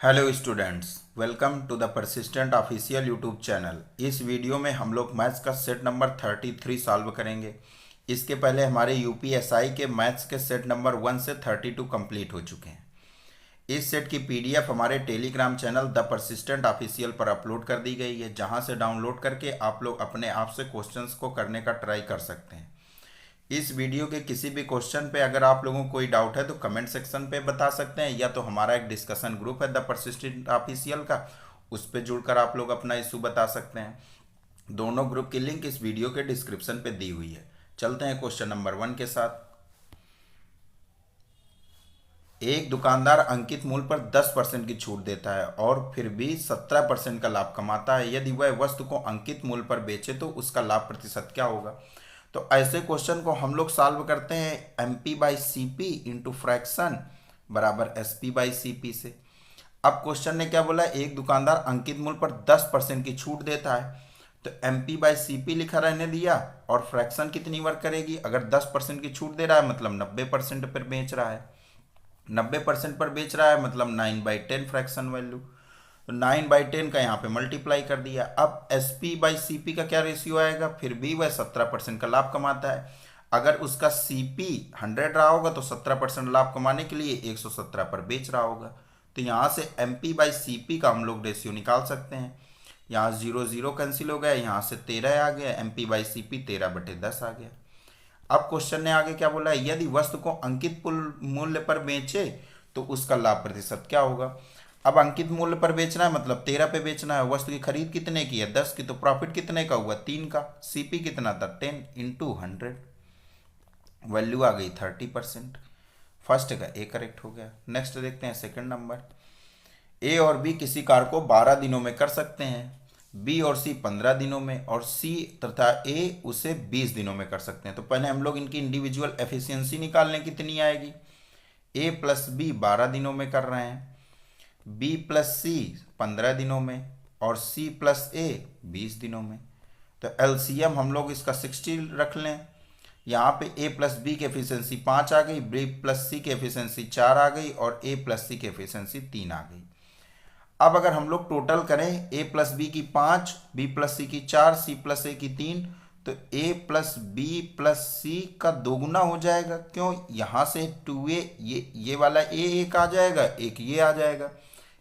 Hello students, welcome to the persistent official YouTube channel. इस video में हम लोग मैथ्स का सेट नंबर 33 सॉल्व करेंगे। इसके पहले हमारे यूपीएसआई के मैथ्स के सेट नंबर 1 से 32 कंप्लीट हो चुके हैं। इस सेट की पीडीएफ हमारे Telegram channel the persistent official पर अपलोड कर दी गई है, जहां से डाउनलोड करके आप लोग अपने आप से क्वेश्चंस को करने का ट्राई कर सकते हैं। इस वीडियो के किसी भी क्वेश्चन पे अगर आप लोगों को कोई डाउट है तो कमेंट सेक्शन पे बता सकते हैं, या तो हमारा एक डिस्कशन ग्रुप है द परसिस्टेंट ऑफिशियल का, उस पर जुड़कर आप लोग अपना इशू बता सकते हैं। दोनों ग्रुप की लिंक इस वीडियो के डिस्क्रिप्शन पे दी हुई है। चलते हैं क्वेश्चन नंबर 1 के साथ। एक दुकानदार अंकित मूल्य पर 10% की छूट देता है और फिर भी 17% का लाभ कमाता है। यदि वह वस्तु को अंकित मूल्य पर बेचे तो उसका लाभ प्रतिशत क्या होगा? तो ऐसे क्वेश्चन को हम लोग सॉल्व करते हैं MP by CP into fraction बराबर SP बाई CP से। अब क्वेश्चन ने क्या बोला? एक दुकानदार अंकित मूल्य पर 10% की छूट देता है, तो MP बाई CP लिखा रहने दिया और फ्रैक्शन कितनी वर्क करेगी? अगर 10% की छूट दे रहा है मतलब 90% पर बेच रहा है, 90% पर बेच रहा है मतलब 9/10 फ्रैक्शन वैल्यू। तो 9/10 का यहाँ पे मल्टीप्लाई कर दिया। अब SP/CP का क्या रेशियो आएगा? फिर भी वह 17% का लाभ कमाता है। अगर उसका CP 100 रहा होगा तो 17% लाभ कमाने के लिए 117 पर बेच रहा होगा। तो यहाँ से MP/CP का हम लोग रेशियो निकाल सकते हैं। यहाँ 0 0 कैंसिल हो गया, यहाँ से 13 आ गया, MP/CP 13/10 आ गया। अब क्वेश्चन ने आगे क्या बोला है? यदि वस्तु को अंकित मूल्य पर बेचे तो उसका लाभ प्रतिशत क्या होगा? अब अंकित मूल्य पर बेचना है मतलब 13 पे बेचना है। वस्तु की खरीद कितने की है? 10 की, तो प्रॉफिट कितने का हुआ? 3 का। CP कितना था? 10 इंटू 100, वैल्यू आ गई 30%। फर्स्ट का ए करेक्ट हो गया। नेक्स्ट देखते हैं सेकंड नंबर। ए और बी किसी कार को 12 दिनों में कर सकते हैं, बी और सी 15 दिनों में, और सी तथा ए उसे 20 दिनों में कर सकते हैं। तो पहले हम लोग इनकी इंडिविजुअल एफिशिएंसी निकाल लें, कितनी आएगी? ए प्लस बी 12 दिनों में कर रहे हैं, बी प्लस सी 15 दिनों में, और सी प्लस ए 20 दिनों में। तो एलसीएम हम लोग इसका 60 रख लें। यहाँ पे ए प्लस बी की एफिशिएंसी 5 आ गई, बी प्लस सी की एफिशिएंसी 4 आ गई, और ए प्लस सी की एफिशिएंसी 3 आ गई। अब अगर हम लोग टोटल करें, ए प्लस बी की 5, बी प्लस सी की 4, सी प्लस ए की 3, तो ए प्लस बी प्लस सी का दोगुना हो जाएगा। क्यों? यहाँ से 2a, ये वाला ए एक आ जाएगा, एक ये आ जाएगा,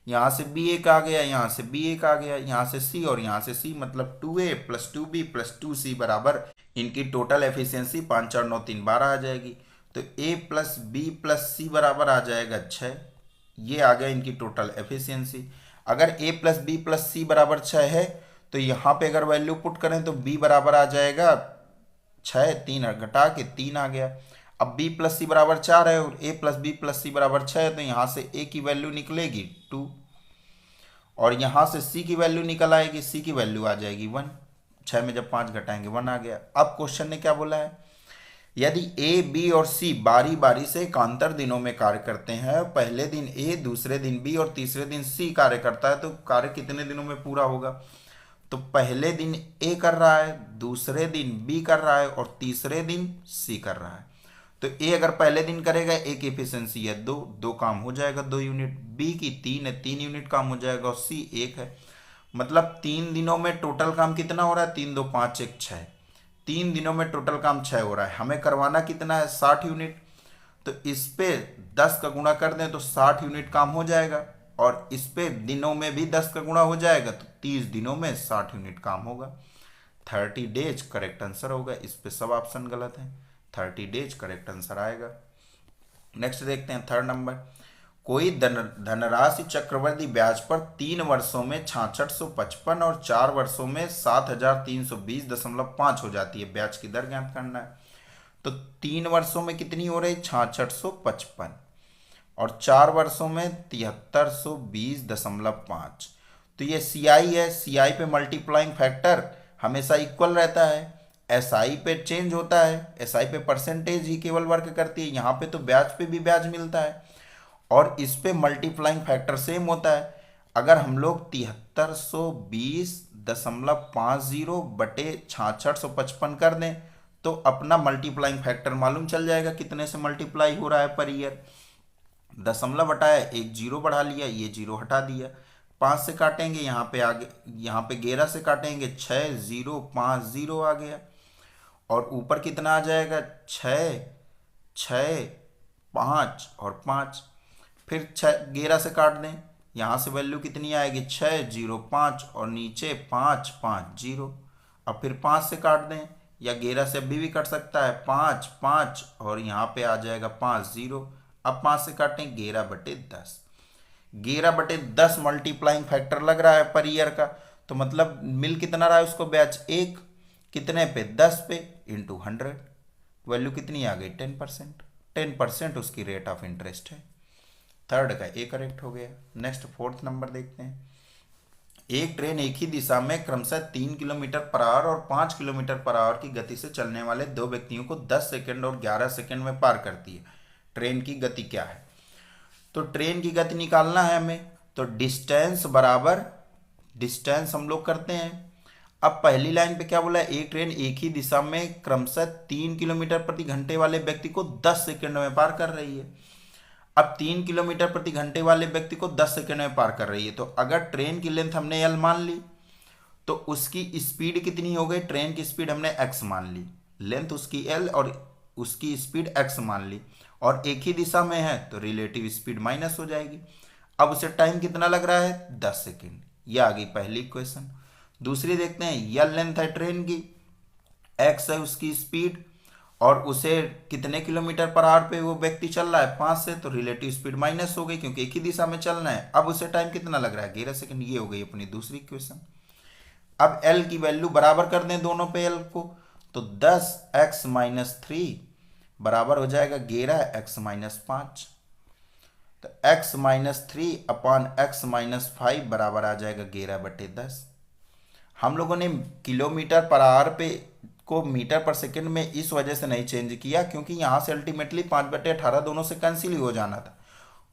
यहाँ से बी एक आ गया, यहाँ से बी एक आ गया, यहाँ से सी और यहाँ से सी, मतलब 2a plus 2b plus 2c बराबर इनकी टोटल एफिशिएंसी 5 4 9 3 12 आ जाएगी। तो ए प्लस बी प्लस सी बराबर आ जाएगा 6। ये आ गया इनकी टोटल एफिशिएंसी। अगर ए प्लस बी प्लस सी बराबर 6 है तो यहाँ पे अगर वैल्यू पुट करें तो बी बराबर आ जाएगा 6, 3 घटा के 3 आ गया। अब बी प्लस सी बराबर 4 है और ए प्लस बी प्लस सी बराबर 6 है, तो यहाँ से ए की वैल्यू निकलेगी 2, और यहाँ से सी की वैल्यू निकल आएगी, सी की वैल्यू आ जाएगी 1। 6 में जब 5 घटाएंगे 1 आ गया। अब क्वेश्चन ने क्या बोला है? यदि ए बी और सी बारी बारी से एकांतर दिनों में कार्य करते हैं, पहले दिन ए, दूसरे दिन बी और तीसरे दिन सी कार्य करता है, तो कार्य कितने दिनों में पूरा होगा? तो पहले दिन ए कर रहा है, दूसरे दिन बी कर रहा है और तीसरे दिन सी कर रहा है। तो ए अगर पहले दिन करेगा, ए की एफिशिएंसी है 2, 2 काम हो जाएगा 2 यूनिट, बी की 3 है, 3 यूनिट काम हो जाएगा, और सी 1 है। मतलब 3 दिनों में टोटल काम कितना हो रहा है? 3 2 5 1 6, 3 दिनों में टोटल काम 6 हो रहा है। हमें करवाना कितना है? 60 यूनिट। तो इस पे 10 का गुणा कर दें तो 60 यूनिट काम हो जाएगा, और इस पे दिनों में भी 10 का गुणा हो जाएगा, तो 30 दिनों में 60 यूनिट काम होगा। 30 डेज करेक्ट आंसर होगा। इस पे सब ऑप्शन गलत है, 30 डेज करेक्ट आंसर आएगा। नेक्स्ट देखते हैं थर्ड नंबर। कोई धनराशि चक्रवृद्धि ब्याज पर 3 वर्षों में 6655 और 4 वर्षों में 7320.5 हो जाती है। ब्याज की दर ज्ञात करना है। तो 3 वर्षों में कितनी हो रही? 6655, और 4 वर्षों में 7320.5। तो ये सीआई है, सीआई पे मल्टीप्लाइंग फैक्टर हमेशा इक्वल रहता है, एसआई पे चेंज होता है, एसआई पे परसेंटेज ही केवल वर्क करती है। यहाँ पे तो ब्याज पे भी ब्याज मिलता है, और इस पे मल्टीप्लाइंग फैक्टर सेम होता है। अगर हम लोग 7320.50 बटे 6655 कर दें तो अपना मल्टीप्लाइंग फैक्टर मालूम चल जाएगा कितने से मल्टीप्लाई हो रहा है पर ईयर। दशमलव हटाया, एक जीरो बढ़ा लिया, ये जीरो हटा दिया। 5 से काटेंगे, यहाँ पे आगे, यहाँ पे 11 से काटेंगे, 6 0 5 0 आ गया। और ऊपर कितना आ जाएगा, 6 6 5 और 5। फिर 11 से काट दें, यहाँ से वैल्यू कितनी आएगी, 6 0 5 और नीचे 5 5 0। अब फिर 5 से काट दें, या 11 से अभी भी कट सकता है, 5 5 और यहाँ पे आ जाएगा 5 0। अब 5 से काटें, 11/10। 11/10 मल्टीप्लाइंग फैक्टर लग रहा है पर ईयर का, तो मतलब मिल कितना रहा है उसको ब्याज, एक कितने पे, 10 पे इंटू 100। वैल्यू कितनी आ गई, 10%। 10% उसकी रेट ऑफ इंटरेस्ट है। थर्ड का ए करेक्ट हो गया। नेक्स्ट फोर्थ नंबर देखते हैं। एक ट्रेन एक ही दिशा में क्रमशः 3 किलोमीटर पर आवर और 5 किलोमीटर पर आवर की गति से चलने वाले दो व्यक्तियों को 10 सेकंड और 11 सेकंड में पार करती है। ट्रेन की गति क्या है? तो ट्रेन की गति निकालना है हमें, तो डिस्टेंस बराबर डिस्टेंस हम लोग करते हैं। अब पहली लाइन पे क्या बोला है, एक ट्रेन एक ही दिशा में क्रमशः 3 किलोमीटर प्रति घंटे वाले व्यक्ति को 10 सेकंड में पार कर रही है। अब 3 किलोमीटर प्रति घंटे वाले व्यक्ति को 10 सेकंड में पार कर रही है, तो अगर ट्रेन की लेंथ हमने एल मान ली तो उसकी स्पीड कितनी हो गई, ट्रेन की स्पीड हमने एक्स मान ली, लेंथ उसकी एल और उसकी स्पीड एक्स मान ली, और एक ही दिशा में है तो रिलेटिव स्पीड माइनस हो जाएगी। अब उसे टाइम कितना लग रहा है, 10 सेकेंड। यह आ गई पहली इक्वेशन। दूसरी देखते हैं, यल लेंथ है ट्रेन की, एक्स है उसकी स्पीड, और उसे कितने किलोमीटर पर आवर पे वो व्यक्ति चल रहा है, 5 से, तो रिलेटिव स्पीड माइनस हो गई क्योंकि एक ही दिशा में चलना है। अब उसे टाइम कितना लग रहा है, 11 सेकंड। ये हो गई अपनी दूसरी इक्वेशन। अब एल की वैल्यू बराबर कर दें दोनों पे एल को, तो 10x-3 बराबर हो जाएगा 11x-5। तो x-3/x-5 बराबर आ जाएगा 11/10। हम लोगों ने किलोमीटर पर आवर पे को मीटर पर सेकंड में इस वजह से नहीं चेंज किया क्योंकि यहाँ से अल्टीमेटली 5/18 दोनों से कैंसिल ही हो जाना था,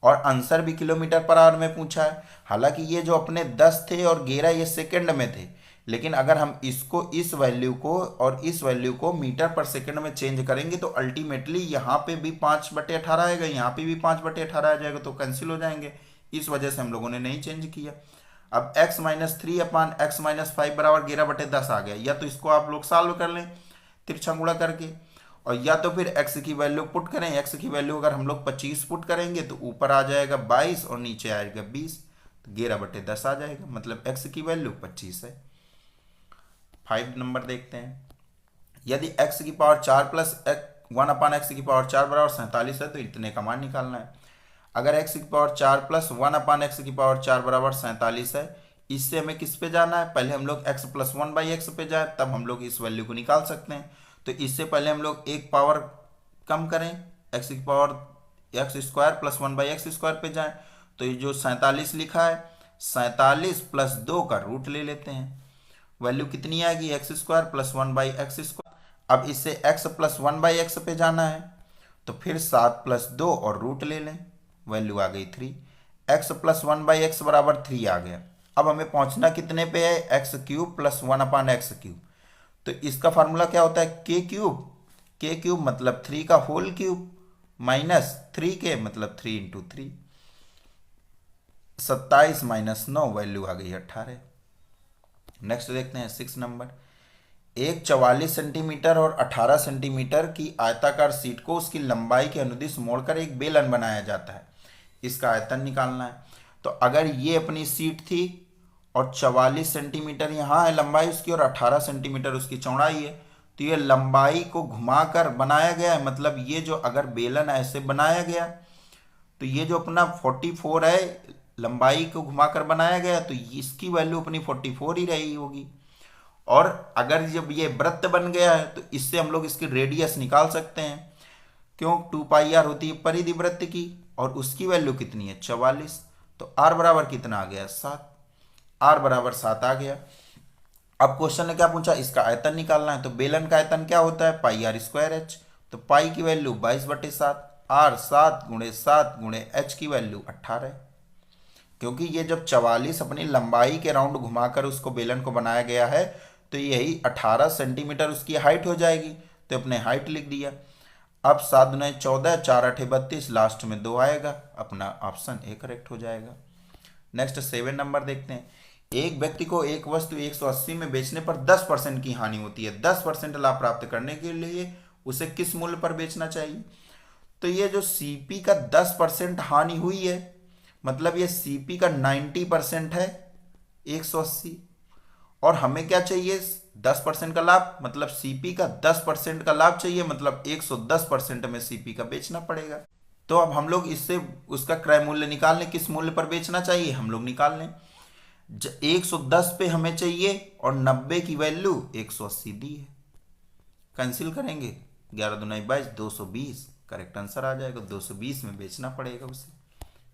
और आंसर भी किलोमीटर पर आवर में पूछा है। हालांकि ये जो अपने 10 थे और 11 ये सेकंड में थे, लेकिन अगर हम इसको, इस वैल्यू को और इस वैल्यू को मीटर पर सेकंड में चेंज करेंगे तो अल्टीमेटली यहाँ पे भी 5/18 आएगा, यहाँ पे भी 5/18 आ जाएगा, तो कैंसिल हो जाएंगे। इस वजह से हम लोगों ने नहीं चेंज किया। अब x-3/x-5 बराबर 11/10 आ गया। या तो इसको आप लोग सॉल्व कर लें तिरछा गुणा करके, और या तो फिर x की वैल्यू पुट करें। x की वैल्यू अगर हम लोग 25 पुट करेंगे तो ऊपर आ जाएगा 22 और नीचे आएगा 20, तो 11/10 आ जाएगा, मतलब x की वैल्यू 25 है। 5 नंबर देखते हैं। यदि x की पावर 4 प्लस 1/x की पावर 4 बराबर 47 है तो इतने का मान निकालना है। अगर x की पावर 4 प्लस 1/x की पावर 4 बराबर 47 है, इससे हमें किस पे जाना है, पहले हम लोग x प्लस 1/x पे जाए, तब हम लोग इस वैल्यू को निकाल सकते हैं। तो इससे पहले हम लोग एक पावर कम करें, x की पावर x² प्लस 1/x² पे जाएं, तो ये जो 47 लिखा है, 47 प्लस 2 का रूट ले लेते हैं। वैल्यू कितनी आएगी, x² प्लस 1/x²। अब इससे x प्लस 1/x पे जाना है, तो फिर 7 प्लस 2 और रूट ले लें, वैल्यू आ गई 3। x प्लस 1/x बराबर 3 आ गया। अब हमें पहुंचना कितने पे है, x³ प्लस 1/x³। तो इसका फार्मूला क्या होता है, k³ मतलब 3 का होल क्यूब माइनस 3k मतलब 3 इंटू 3। 27 माइनस 9, वैल्यू आ गई 18। नेक्स्ट देखते हैं 6 नंबर। एक 44 सेंटीमीटर और 18 सेंटीमीटर की आयताकार शीट को उसकी लंबाई के अनुदिश मोड़कर एक बेलन बनाया जाता है। इसका आयतन निकालना है। तो अगर ये अपनी शीट थी और 44 सेंटीमीटर यहाँ है लंबाई उसकी और 18 सेंटीमीटर उसकी चौड़ाई है, तो ये लंबाई को घुमाकर बनाया गया है। मतलब ये जो अगर बेलन ऐसे बनाया गया तो ये जो अपना 44 है, लंबाई को घुमाकर बनाया गया, तो इसकी वैल्यू अपनी 44 ही रही होगी। और अगर जब ये वृत्त बन गया है तो इससे हम लोग इसकी रेडियस निकाल सकते हैं। क्यों, 2πr होती है परिधि वृत्त की, और उसकी वैल्यू कितनी है, 44। तो r बराबर कितना आ गया, 7। r बराबर 7 आ गया। अब क्वेश्चन ने क्या पूछा, इसका आयतन निकालना है। तो बेलन का आयतन क्या होता है, πr²h। तो पाई की वैल्यू 22/7, r 7 × 7 × h की वैल्यू 18। क्योंकि ये जब 44 अपनी लंबाई के राउंड घुमाकर उसको बेलन को बनाया गया है, तो यही 18 सेंटीमीटर उसकी हाइट हो जाएगी, तो अपने हाइट लिख दिया। अब 7 दूनी 14, 4 8 32, लास्ट में 2 आएगा, अपना ऑप्शन ए करेक्ट हो जाएगा। नेक्स्ट 7 नंबर देखते हैं। एक व्यक्ति को एक वस्तु 180 में बेचने पर 10% की हानि होती है। 10% लाभ प्राप्त करने के लिए उसे किस मूल्य पर बेचना चाहिए? तो ये जो सीपी का 10% हानि हुई है, मतलब ये सीपी का 90% है 180, और हमें क्या चाहिए? 10% का लाभ, मतलब सीपी का 10% का लाभ चाहिए, मतलब 110% में सीपी का बेचना पड़ेगा। तो अब हम लोग इससे उसका क्रय मूल्य निकाल लें, किस मूल्य पर बेचना चाहिए हम लोग निकाल लें। 110 पे हमें चाहिए और 90 की वैल्यू 180 दी है, कैंसिल करेंगे, 11 दूनी 22, 220 करेक्ट आंसर आ जाएगा। 220 में बेचना पड़ेगा उसे।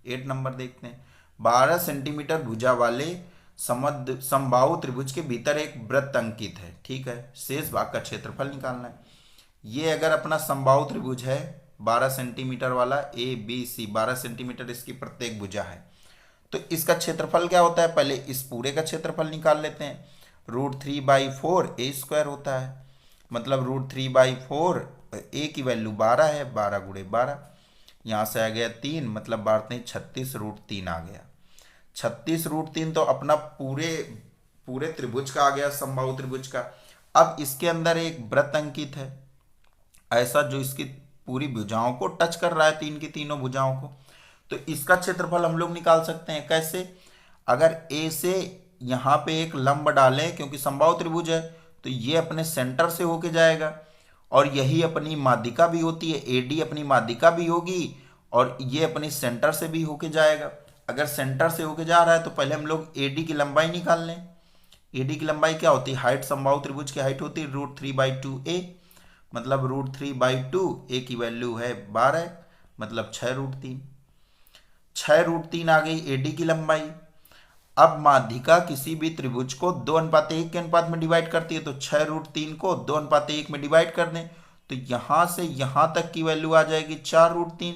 8 नंबर देखते हैं। 12 सेंटीमीटर भुजा वाले समबाहु त्रिभुज के भीतर एक वृत्त अंकित है, ठीक है। शेष भाग का क्षेत्रफल निकालना है। ये अगर अपना समबाहु त्रिभुज है 12 सेंटीमीटर वाला, ए बी सी, 12 सेंटीमीटर इसकी प्रत्येक भुजा है, तो इसका क्षेत्रफल क्या होता है? पहले इस पूरे का क्षेत्रफल निकाल लेते हैं। √3/4 ए स्क्वायर होता है, मतलब √3/4, ए की वैल्यू 12 है, 12 × 12, यहाँ से आ गया 3, मतलब 12 36 √3 आ गया। 36 √3 तो अपना पूरे त्रिभुज का आ गया, समबाहु त्रिभुज का। अब इसके अंदर एक वृत्त अंकित है ऐसा, जो इसकी पूरी भुजाओं को टच कर रहा है, तीन की तीनों भुजाओं को। तो इसका क्षेत्रफल हम लोग निकाल सकते हैं कैसे? अगर ए से यहाँ पे एक लंब डालें, क्योंकि समबाहु त्रिभुज है तो ये अपने सेंटर से होके जाएगा, और यही अपनी माध्यिका भी होती है, एडी अपनी माध्यिका भी होगी, और ये अपनी सेंटर से भी होके जाएगा। अगर सेंटर से होके जा रहा है तो पहले हम लोग एडी की लंबाई निकाल लें। एडी की लंबाई क्या होती है? हाइट, समबाहु त्रिभुज की हाइट होती है √3/2 ए, मतलब √3/2, ए की वैल्यू है 12, मतलब 6 √3 आ गई एडी की लंबाई। अब माध्यिका किसी भी त्रिभुज को 2:1 के अनुपात में डिवाइड करती है, तो 6 √3 को 2:1 में डिवाइड कर दें, तो यहां से यहां तक की वैल्यू आ जाएगी 4 √3,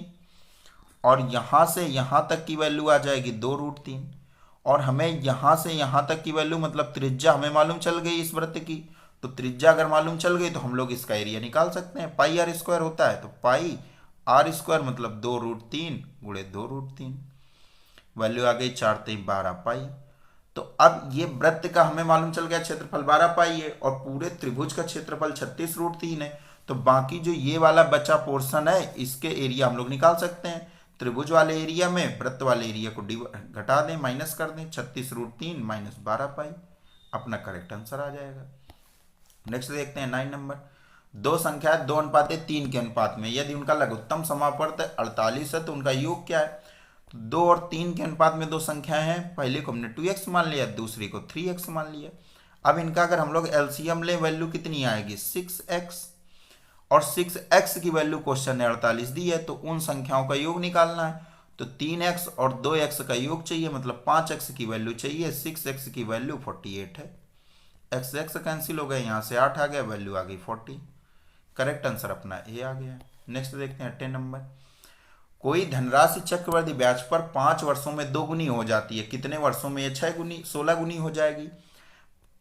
और यहां से यहां तक की वैल्यू आ जाएगी 2 √3, और हमें यहां से यहां तक की वैल्यू, मतलब त्रिज्या हमें मालूम चल गई इस वृत्त की, तो त्रिज्या अगर मालूम चल गई तो हम लोग इसका एरिया निकाल सकते हैं। πr² होता है, तो πr² मतलब 2 √3 × 2 √3, वैल्यू आ गई 4×3 = 12 π। तो अब ये वृत्त का हमें मालूम चल गया क्षेत्रफल 12 π है, और पूरे त्रिभुज का क्षेत्रफल 36 √3 है। तो बाकी जो ये वाला बचा पोर्शन है, इसके एरिया हम लोग निकाल सकते हैं। त्रिभुज वाले एरिया में वृत्त वाले एरिया को घटा दें, माइनस कर दें, 36 √3 - 12 π, अपना करेक्ट आंसर आ जाएगा। नेक्स्ट देखते हैं 9 नंबर। दो संख्याएं 2:3 के अनुपात में, यदि उनका लघुत्तम समापवर्त 48 है तो उनका योग क्या है? 2 और 3 के अनुपात में दो संख्याएं हैं, पहले को हमने 2x मान लिया, दूसरी को 3x मान लिया। अब इनका अगर हम लोग एलसीएम ले, वैल्यू कितनी आएगी? 6x, और 6x की वैल्यू क्वेश्चन ने 48 दी है, तो उन संख्याओं का योग निकालना है। तो 3x और 2x का योग चाहिए, मतलब 5x की वैल्यू चाहिए, 6x की वैल्यू 48 है। x कैंसिल हो गए, यहाँ से 8 आ गया, वैल्यू आ गई 40, करेक्ट आंसर अपना ए आ गया। नेक्स्ट देखते हैं 10 नंबर। कोई धनराशि चक्रवृद्धि ब्याज पर 5 वर्षों में 2 गुनी हो जाती है, कितने वर्षों में ये 16 गुनी हो जाएगी?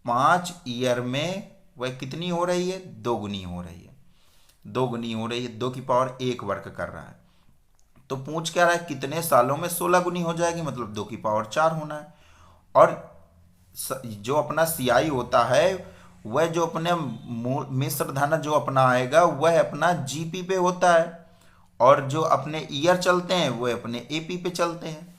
5 ईयर में वह कितनी हो रही है? 2 गुनी हो रही है, 2 गुनी हो रही है, 2 की पावर 1 वर्क कर रहा है। तो पूछ क्या रहा है? कितने सालों में 16 गुनी हो जाएगी, मतलब 2 की पावर 4 होना है। और जो अपना सीआई होता है, वह जो अपने मिश्र धन जो अपना आएगा वह अपना जीपी पे होता है, और जो अपने ईयर चलते हैं वह अपने एपी पे चलते हैं।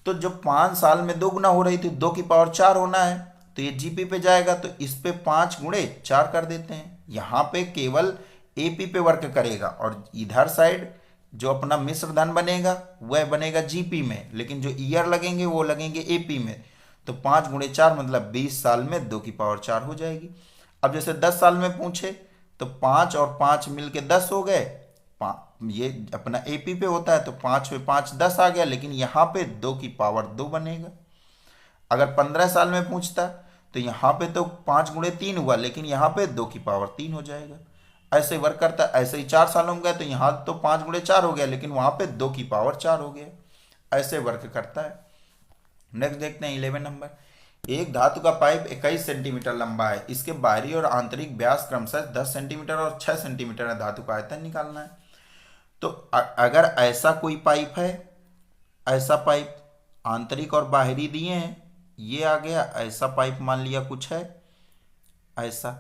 तो जब 5 साल में 2 गुना हो रही थी, 2 की पावर 4 होना है, तो ये जीपी पे जाएगा, तो इस पे 5 × 4 कर देते हैं। यहाँ पे केवल एपी पे वर्क करेगा, और इधर साइड जो अपना मिश्र धन बनेगा वह बनेगा जीपी में, लेकिन जो ईयर लगेंगे वो लगेंगे एपी में। तो 5 × 4 मतलब 20 साल में 2 की पावर 4 हो जाएगी। अब जैसे 10 साल में पूछे तो 5 और 5 मिलके 10 हो गए, ये अपना एपी पे होता है, तो 5 पे 5 10 आ गया, लेकिन यहाँ पे 2 की पावर 2 बनेगा। अगर 15 साल में पूछता तो यहाँ पे तो 5 × 3 हुआ, लेकिन यहाँ पे 2 की पावर 3 हो जाएगा। ऐसे वर्क करता है। ऐसे ही 4 सालों में गए तो यहाँ तो 5 × 4 हो गया, लेकिन वहाँ पे 2 की पावर 4 हो गया। ऐसे वर्क करता है। नेक्स्ट देखते हैं 11 नंबर। एक धातु का पाइप 21 सेंटीमीटर लंबा है, इसके बाहरी और आंतरिक व्यास क्रमशः 10 सेंटीमीटर और 6 सेंटीमीटर है। धातु का आयतन निकालना है। तो अगर ऐसा कोई पाइप है, ऐसा पाइप आंतरिक और बाहरी दिए हैं, ये आ गया। ऐसा पाइप मान लिया कुछ है ऐसा।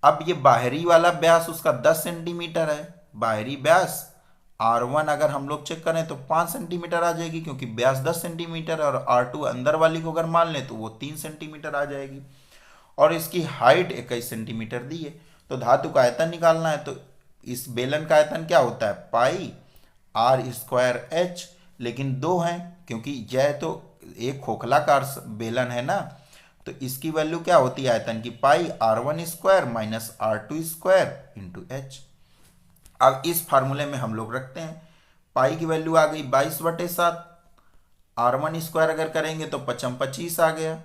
अब ये बाहरी वाला व्यास उसका 10 सेंटीमीटर है। बाहरी व्यास R1 अगर हम लोग चेक करें तो 5 सेंटीमीटर आ जाएगी, क्योंकि व्यास 10 सेंटीमीटर है। और R2 अंदर वाली को अगर मान लें तो वो 3 सेंटीमीटर आ जाएगी। और इसकी हाइट 21 सेंटीमीटर दी है। तो धातु का आयतन निकालना है। तो इस बेलन का आयतन क्या होता है, पाई R²H, लेकिन दो हैं क्योंकि यह तो एक खोखलाकार बेलन है ना। तो इसकी वैल्यू क्या होती है आयतन की, पाई R1² minus R2² into H. अब इस फार्मूले में हम लोग रखते हैं। पाई की वैल्यू आ गई 22/7, R1² अगर करेंगे तो 25 आ गया,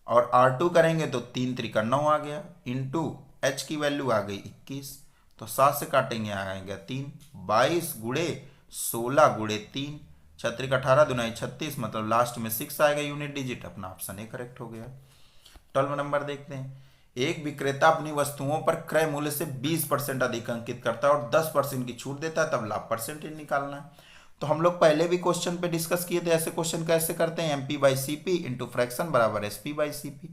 और R2 करेंगे तो 3 त्रिका 9 आ गया, इंटू एच की वैल्यू आ गई 21। तो 7 से काटेंगे आएगा 3, 22 गुणे 16 गुणे 3, 6 18 दुनाई 36, मतलब लास्ट में 6 आएगा यूनिट डिजिट। अपना ऑप्शन ए करेक्ट हो गया। 12 नंबर देखते हैं। एक विक्रेता अपनी वस्तुओं पर क्रय मूल्य से 20% अधिक अंकित करता है और 10% की छूट देता है, तब लाभ परसेंटेज निकालना है। तो हम लोग पहले भी क्वेश्चन पे डिस्कस किए थे, ऐसे क्वेश्चन कैसे करते हैं, MP/CP इंटू फ्रैक्शन बराबर SP/CP।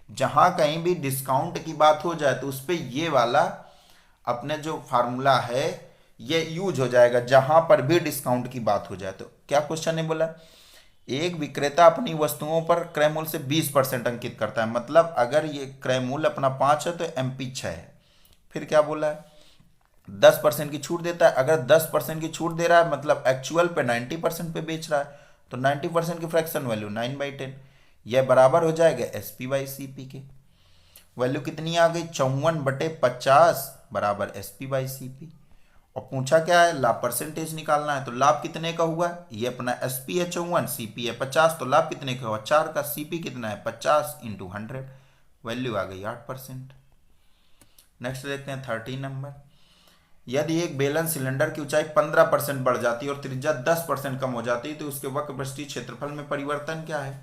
जहां कहीं भी डिस्काउंट की बात हो जाए तो उस पर ये वाला अपने जो फार्मूला है ये यूज हो जाएगा, जहां पर भी डिस्काउंट की बात हो जाए। तो क्या क्वेश्चन ने बोला, एक विक्रेता अपनी वस्तुओं पर क्रय मूल्य से 20% अंकित करता है। मतलब अगर ये क्रय मूल्य अपना 5 है तो MP 6 है। फिर क्या बोला है, 10% की छूट देता है। अगर 10% की छूट दे रहा है मतलब एक्चुअल पे 90% पे बेच रहा है, तो 90% की फ्रैक्शन वैल्यू 9/10, यह बराबर हो जाएगा SP/CP के। वैल्यू कितनी आ गई, 54/50 बराबर SP/CP। और पूछा क्या है, लाभ परसेंटेज निकालना है। तो लाभ कितने का हुआ, ये अपना SP है 54, CP है 50, तो लाभ कितने का हुआ 4 का। CP कितना है 50 इंटू 100, वैल्यू आ गई 8%। नेक्स्ट देखते हैं 13 नंबर। यदि एक बेलन सिलेंडर की ऊंचाई 15% बढ़ जाती है और त्रिज्या 10% कम हो जाती है तो उसके वक्रपृष्ठीय क्षेत्रफल में परिवर्तन क्या है।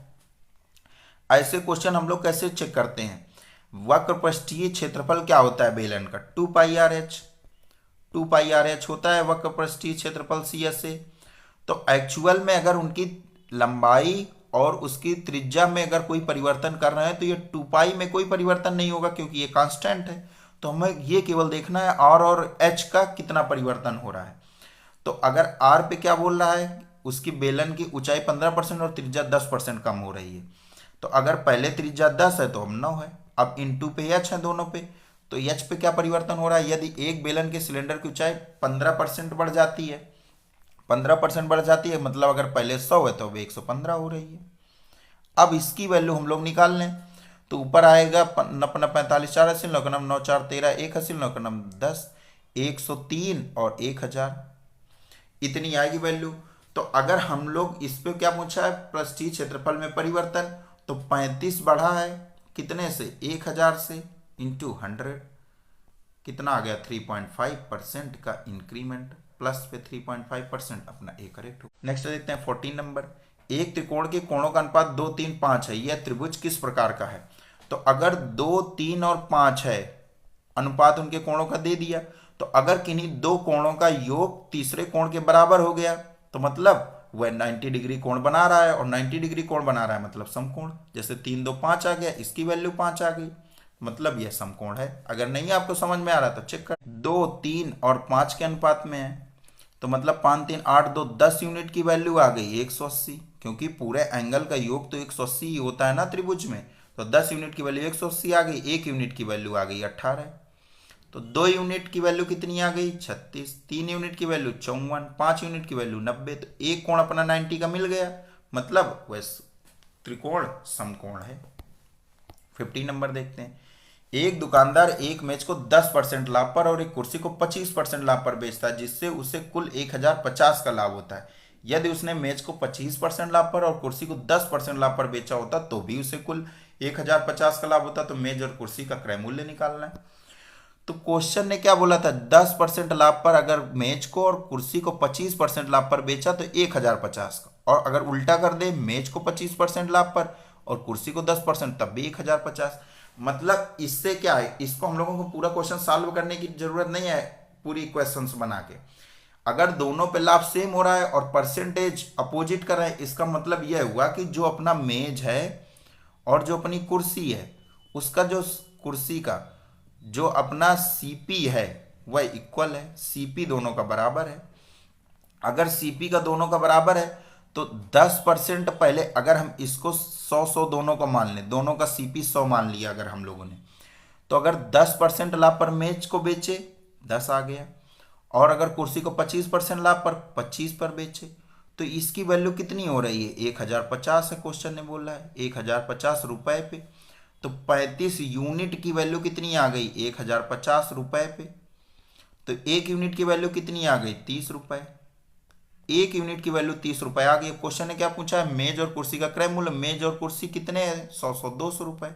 ऐसे क्वेश्चन हम लोग कैसे चेक करते हैं, वक्रपृष्ठीय क्षेत्रफल क्या होता है बेलन का, 2πRh। 2πRh होता है वक्रपृष्ठीय क्षेत्रफल CS से। तो एक्चुअल में अगर उनकी लंबाई और उसकी त्रिज्या में अगर कोई परिवर्तन कर रहे हैं तो ये 2π में कोई परिवर्तन नहीं होगा क्योंकि ये कांस्टेंट है। तो हमें ये केवल देखना है R और H का कितना परिवर्तन हो रहा है। तो अगर R पे क्या बोल रहा है, उसकी बेलन की ऊंचाई 15% और त्रिज्या 10% कम हो रही है। तो अगर पहले त्रिज्या 10 है तो हम 9 है। अब इंटू पे H है दोनों पे, तो H पे क्या परिवर्तन हो रहा है, यदि एक बेलन के सिलेंडर की ऊंचाई 15% बढ़ जाती है, 15% बढ़ जाती है मतलब अगर पहले 100 है तो अब 115 हो रही है। अब इसकी वैल्यू हम लोग निकाल लें। तो ऊपर आएगा अपना 45 4 80 9 9 4 13 1 80 9 10 103 और 1000, इतनी आएगी वैल्यू। तो अगर हम लोग इस पे क्या पूछा है, पृष्ठीय क्षेत्रफल में परिवर्तन, तो 35 बढ़ा है कितने से 1000 से, इंटू 100 कितना आ गया 3.5% का इंक्रीमेंट, प्लस पे 3.5%, अपना ए करेक्ट हो। नेक्स्ट देखते हैं 14 नंबर। एक त्रिकोण के कोणों का अनुपात 2 3 5 है, यह त्रिभुज किस प्रकार का है। तो अगर 2 3 और 5 है, अनुपात उनके कोणों का दे दिया, तो अगर किन्हीं दो कोणों का योग तीसरे कोण के बराबर हो गया तो मतलब वह 90 डिग्री कोण बना रहा है, और 90 डिग्री कोण बना रहा है मतलब समकोण। जैसे 3 2 5 आ गया, इसकी वैल्यू 5 आ गई, मतलब यह समकोण है। अगर नहीं आपको समझ में आ रहा तो चेक कर, 2 3 और 5 के अनुपात में है, तो मतलब 5 3 8 2 10 यूनिट की वैल्यू आ गई 180, क्योंकि पूरे एंगल का योग तो 180 ही होता है ना त्रिभुज में। तो 10 यूनिट की वैल्यू 180 आ गई, 1 यूनिट की वैल्यू आ गई 18। तो 2 यूनिट की वैल्यू कितनी आ गई 36, 3 यूनिट की वैल्यू 54, 5 यूनिट की वैल्यू 90। तो एक कोण अपना 90 का मिल गया, मतलब वह त्रिकोण समकोण है। 15 नंबर देखते हैं। एक दुकानदार एक मेज को 10% लाभ पर और एक कुर्सी को 25% लाभ पर बेचता है, जिससे उसे कुल 1050 का लाभ होता है। यदि उसने मेज को 25% लाभ पर और कुर्सी को 10% लाभ पर बेचा होता तो भी उसे कुल 1050 का लाभ होता। तो मेज और कुर्सी का क्रय मूल्य निकालना है। तो क्वेश्चन ने क्या बोला था, 10% लाभ पर अगर मेज को और कुर्सी को 25% लाभ पर बेचा तो 1050 का, और अगर उल्टा कर दे मेज को 25% लाभ पर और कुर्सी को 10% तब भी 1050। मतलब इससे क्या है, इसको हम लोगों को पूरा क्वेश्चन सॉल्व करने की जरूरत नहीं है पूरी क्वेश्चंस बना के। अगर दोनों पे लाभ सेम हो रहा है और परसेंटेज अपोजिट कर रहे हैं, इसका मतलब यह हुआ कि जो अपना मेज है और जो अपनी कुर्सी है, उसका जो कुर्सी का जो अपना सीपी है वह इक्वल है, सीपी दोनों का बराबर है। अगर सीपी का दोनों का बराबर है तो 10% पहले, अगर हम इसको 100 दोनों को मान लें, दोनों का सीपी 100 मान लिया अगर हम लोगों ने, तो अगर 10% लाभ पर मेज को बेचे 10 आ गया, और अगर कुर्सी को 25% लाभ पर 25 पर बेचे तो इसकी वैल्यू कितनी हो रही है, 1050 है। क्वेश्चन ने बोला है 1050 रुपए पे, तो 35 यूनिट की वैल्यू कितनी आ गई, 1050 रुपए पे। तो एक यूनिट की वैल्यू कितनी आ गई, 30 रुपए। एक यूनिट की वैल्यू 30 रुपए आ गई। क्वेश्चन ने क्या पूछा है, मेज और कुर्सी का क्रय मूल्य। मेज और कुर्सी कितने हैं, 100 200 रुपए,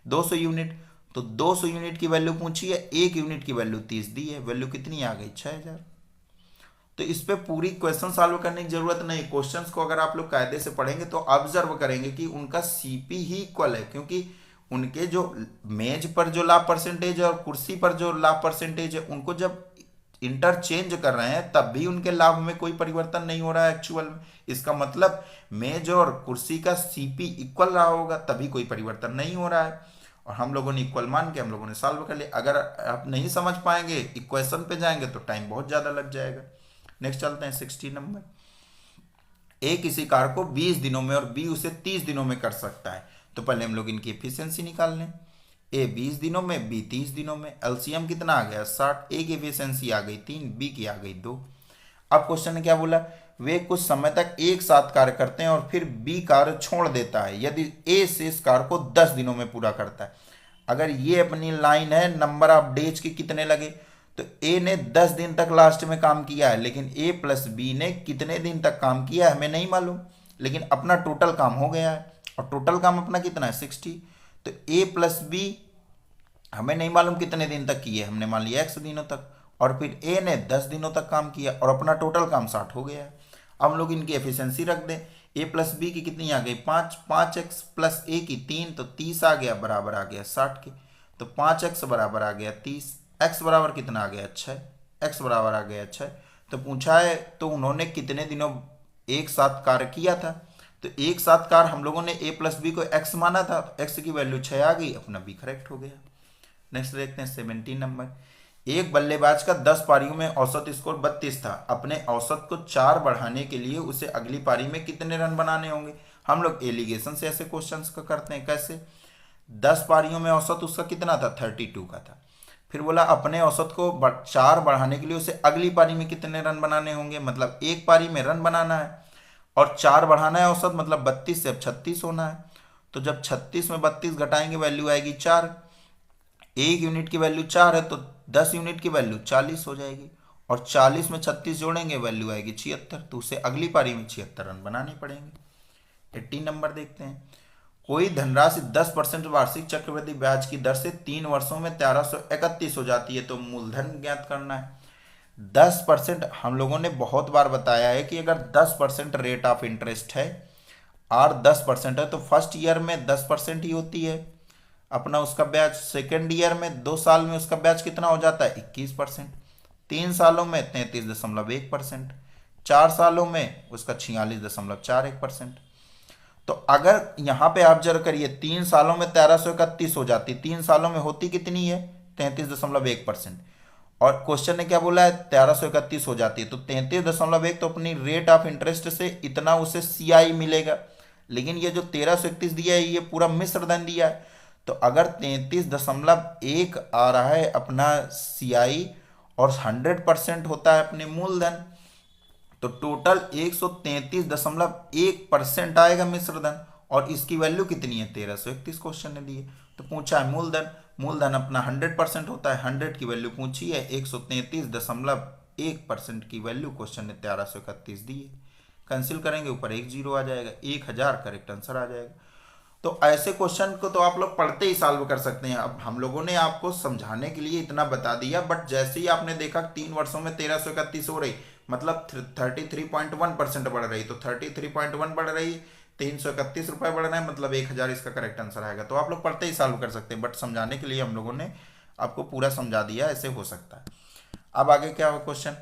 200 यूनिट। तो 200 यूनिट की वैल्यू पूछी है, एक यूनिट की वैल्यू 30 दी है, वैल्यू कितनी आ गई, 6000। तो इस पे पूरी क्वेश्चन सॉल्व करने की जरूरत नहीं। क्वेश्चंस को अगर आप लोग कायदे से पढ़ेंगे तो ऑब्जर्व करेंगे कि उनका सीपी ही इक्वल है, क्योंकि उनके जो मेज पर जो लाभ परसेंटेज है और कुर्सी पर जो लाभ परसेंटेज है, उनको जब इंटरचेंज कर रहे हैं तब भी उनके लाभ में कोई परिवर्तन नहीं हो रहा है एक्चुअल में। इसका मतलब मेज और कुर्सी का सीपी इक्वल रहा होगा, तभी कोई परिवर्तन नहीं हो रहा है। और हम लोगों ने इक्वल मान के हम लोगों ने सॉल्व कर लिया। अगर आप नहीं समझ पाएंगे, इक्वेशन पे जाएंगे तो टाइम बहुत ज़्यादा लग जाएगा। नेक्स्ट चलते हैं 60 नंबर। ए किसी कार को 20 दिनों में और बी उसे 30 दिनों में कर सकता है, तो पहले हम लोग इनकी एफिशिएंसी निकाल लें। ए 20 दिनों में, बी 30 दिनों में। एलसीएम कितना आ गया, 60। ए की एफिशिएंसी आ गई 3, बी की आ गई 2। अब क्वेश्चन ने क्या बोला, वे कुछ समय तक एक साथ कार्य करते हैं और फिर बी कार्य छोड़ देता है यदि ए से इस कार्य को 10 दिनों में पूरा करता है। अगर ये अपनी लाइन है नंबर ऑफ डेज के कितने लगे, तो ए ने 10 दिन तक लास्ट में काम किया है, लेकिन ए प्लस बी ने कितने दिन तक काम किया है हमें नहीं मालूम, लेकिन अपना टोटल काम हो गया है। और टोटल काम अपना कितना है, 60। तो ए प्लस बी हमें नहीं मालूम कितने दिन तक किए, हमने मान लिया x दिनों तक, और फिर ए ने 10 दिनों तक काम किया और अपना टोटल काम 60 हो गया है। अब हम लोग इनकी एफिशिएंसी रख दें। ए प्लस बी की कितनी आ गई, 5, 5x प्लस ए की 3, तो 30 आ गया, बराबर आ गया 60 के। तो 5x बराबर आ गया 30, x बराबर कितना आ गया, 6, x बराबर आ गया 6। तो पूछा है तो उन्होंने कितने दिनों एक साथ कार्य किया था, तो एक साथ कार्य हम लोगों ने ए प्लस बी को x माना था, तो x की वैल्यू 6 आ गई, अपना बी करेक्ट हो गया। नेक्स्ट देखते हैं 17 नंबर। एक बल्लेबाज का 10 पारियों में औसत स्कोर 32 था। अपने औसत को 4 बढ़ाने के लिए उसे अगली पारी में कितने रन बनाने होंगे। हम लोग एलिगेशन से ऐसे क्वेश्चंस का करते हैं। कैसे, 10 पारियों में औसत उसका कितना था, 32 का था। फिर बोला अपने औसत को 4 बढ़ाने के लिए उसे अगली पारी में कितने रन बनाने होंगे, मतलब एक पारी में रन बनाना है और 4 बढ़ाना है औसत, मतलब 32 से अब 36 होना है। तो जब 36 में 32 घटाएंगे वैल्यू आएगी 4। एक यूनिट की वैल्यू 4 है, तो 10 यूनिट की वैल्यू 40 हो जाएगी, और 40 में 36 जोड़ेंगे वैल्यू आएगी 76। तो उसे अगली पारी में 76 रन बनाने पड़ेंगे। 18 नंबर देखते हैं। कोई धनराशि 10% वार्षिक चक्रवृद्धि ब्याज की दर से 3 वर्षों में 1331 हो जाती है, तो मूलधन ज्ञात करना है। 10% हम लोगों ने बहुत बार बताया है कि अगर 10% रेट ऑफ इंटरेस्ट है और 10% है तो फर्स्ट ईयर में 10% ही होती है अपना उसका ब्याज। सेकेंड ईयर में 2 साल में उसका ब्याज कितना हो जाता है, 21%। 3 सालों में 33.1%। 4 सालों में उसका 46.41%। तो अगर यहाँ पे आप जरा करिए, 3 सालों में 1331 हो जाती, 3 सालों में होती कितनी है, 33.1%। और क्वेश्चन ने क्या बोला है, 1331 हो जाती है, तो 33.1 तो अपनी रेट ऑफ इंटरेस्ट से इतना उसे सीआई मिलेगा। लेकिन ये जो 1331 दिया है ये पूरा मिश्र धन दिया है, तो अगर 33.1 आ रहा है अपना सीआई और 100% होता है अपने मूलधन, तो टोटल 133.1% आएगा मिश्र धन, और इसकी वैल्यू कितनी है, 1331 क्वेश्चन ने दी है। तो पूछा है मूलधन, मूलधन अपना 100% होता है, 100 की वैल्यू पूछी है, 133.1% की वैल्यू क्वेश्चन ने 1331 दी है। कैंसिल करेंगे ऊपर 1 जीरो आ जाएगा, 1000 करेक्ट आंसर आ जाएगा। तो ऐसे क्वेश्चन को तो आप लोग पढ़ते ही सॉल्व कर सकते हैं। अब हम लोगों ने आपको समझाने के लिए इतना बता दिया, बट जैसे ही आपने देखा 3 वर्षों में 1331 हो रही, मतलब 33.1% बढ़ रही, तो 33.1 बढ़ रही, 331 रुपये बढ़ रहे हैं, मतलब 1000 इसका करेक्ट आंसर आएगा। तो आप लोग पढ़ते ही सॉल्व कर सकते हैं, बट समझाने के लिए हम लोगों ने आपको पूरा समझा दिया, ऐसे हो सकता है। अब आगे क्या हो क्वेश्चन,